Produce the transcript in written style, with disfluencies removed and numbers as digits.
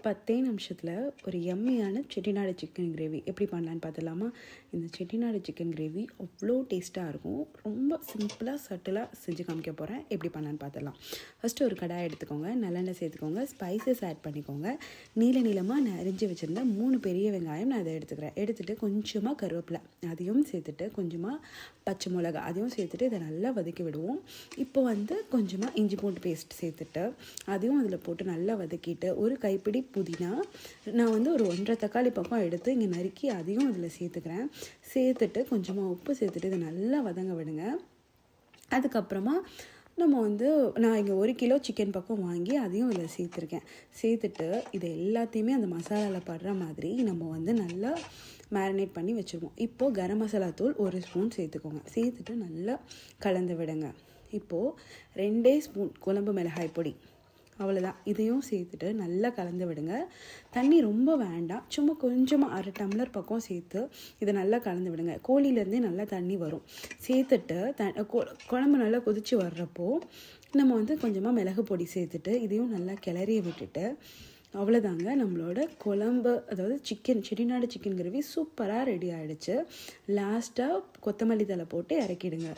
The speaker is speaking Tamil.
10 நிமிஷத்தில் ஒரு எம்மியான செட்டிநாடு சிக்கன் கிரேவி எப்படி பண்ணலான்னு பார்த்துலாமா? இந்த செட்டிநாடு சிக்கன் கிரேவி அவ்வளோ டேஸ்ட்டாக இருக்கும். ரொம்ப சிம்பிளாக சட்டிலாக செஞ்சு காமிக்க போகிறேன். எப்படி பண்ணலான்னு பார்த்துடலாம். ஃபஸ்ட்டு ஒரு கடாய் எடுத்துக்கோங்க, நல்லெண்ணெய் சேர்த்துக்கோங்க, ஸ்பைசஸ் ஆட் பண்ணிக்கோங்க. நீளமாக நான் அரிஞ்சு வச்சுருந்த 3 பெரிய வெங்காயம் நான் அதை எடுத்துகிட்டு கொஞ்சமாக கருவேப்பிலை அதையும் சேர்த்துட்டு, கொஞ்சமாக பச்சை மிளகா அதையும் சேர்த்துட்டு இதை நல்லா வதக்கி விடுவோம். இப்போ கொஞ்சமாக இஞ்சி பூண்டு பேஸ்ட் சேர்த்துட்டு அதையும் அதில் போட்டு நல்லா வதக்கிட்டு, ஒரு கைப்பிடி புதினா நான் ஒரு 1.5 தக்காளி பக்கம் எடுத்து இங்கே நறுக்கி அதையும் அதில் சேர்த்துட்டு கொஞ்சமாக உப்பு சேர்த்துட்டு இதை நல்லா வதங்க விடுங்க. அதுக்கப்புறமா நம்ம நான் இங்கே 1 கிலோ சிக்கன் பக்கம் வாங்கி அதையும் இதில் சேர்த்துட்டு இதை எல்லாத்தையுமே அந்த மசாலாவில் படுற மாதிரி நம்ம நல்லா மேரினேட் பண்ணி வச்சுருவோம். இப்போது கரம் மசாலா தூள் 1 ஸ்பூன் சேர்த்துட்டு நல்லா கலந்து விடுங்க. இப்போது 2 ஸ்பூன் குழம்பு மிளகாய் பொடி, அவ்வளோதான். இதையும் சேர்த்துட்டு நல்லா கலந்து விடுங்க. தண்ணி ரொம்ப வேண்டாம், சும்மா கொஞ்சமாக 1/2 டம்ளர் பக்கம் சேர்த்து இதை நல்லா கலந்து விடுங்க. கோழிலேருந்தே நல்லா தண்ணி வரும். சேர்த்துட்டு குழம்பு நல்லா கொதித்து வர்றப்போ நம்ம கொஞ்சமாக மிளகு பொடி சேர்த்துட்டு இதையும் நல்லா கிளறி விட்டுட்டு, அவ்வளோதாங்க, நம்மளோட குழம்பு, அதாவது செட்டிநாடு சிக்கன் கிரேவி சூப்பராக ரெடி ஆகிடுச்சு. லாஸ்ட்டாக கொத்தமல்லி தழை போட்டு இறக்கிடுங்க.